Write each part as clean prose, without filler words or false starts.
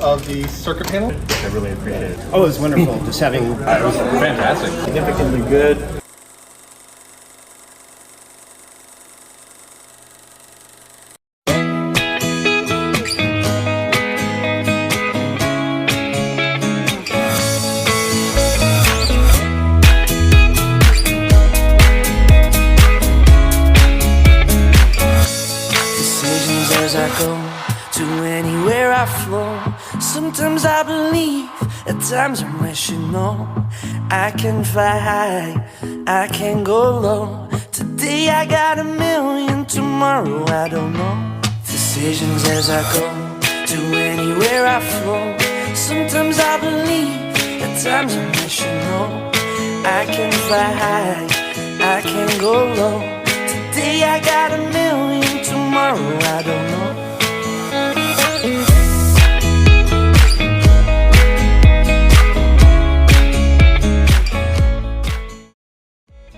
of the circuit panel. I really appreciate it. Oh, it was wonderful. Just having It was fantastic. Significantly good. Decisions as I go to anywhere I flow. Sometimes I believe, at times I'm wishing no. I can fly high, I can go low. Today I got a million, tomorrow I don't know. Decisions as I go to anywhere I flow. Sometimes I believe, at times I'm wishing no. I can fly high, I can go low. Today I got a million, tomorrow I don't know.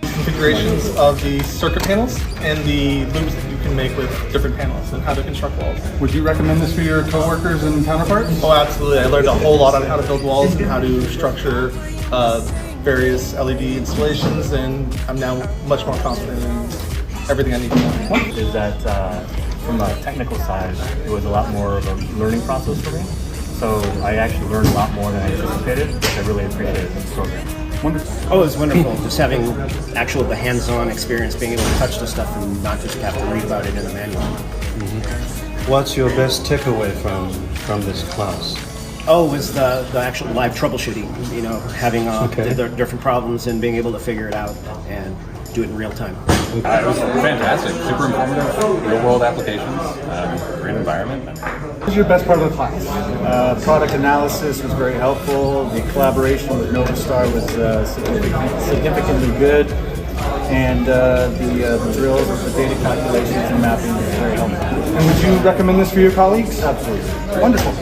Configurations of the circuit panels and the loops that you can make with different panels and how to construct walls. Would you recommend this for your coworkers and counterparts? Oh, absolutely. I learned a whole lot on how to build walls and how to structure various LED installations, and I'm now much more confident in everything I need to know. Is that from a technical side, it was a lot more of a learning process for me. So I actually learned a lot more than I anticipated, which I really appreciated this program. Wonderful. Oh, it was wonderful. Just having the hands-on experience, being able to touch the stuff and not just have to read about it in a manual. What's your best takeaway from this class? Oh, it was the actual live troubleshooting. You know, having the different problems and being able to figure it out and do it in real time. It was fantastic, super informative, real-world applications, great environment. What was your best part of the class? Product analysis was very helpful. The collaboration with Novastar was significantly good. And the drills, the data calculations and mapping was very helpful. And would you recommend this for your colleagues? Absolutely. Wonderful.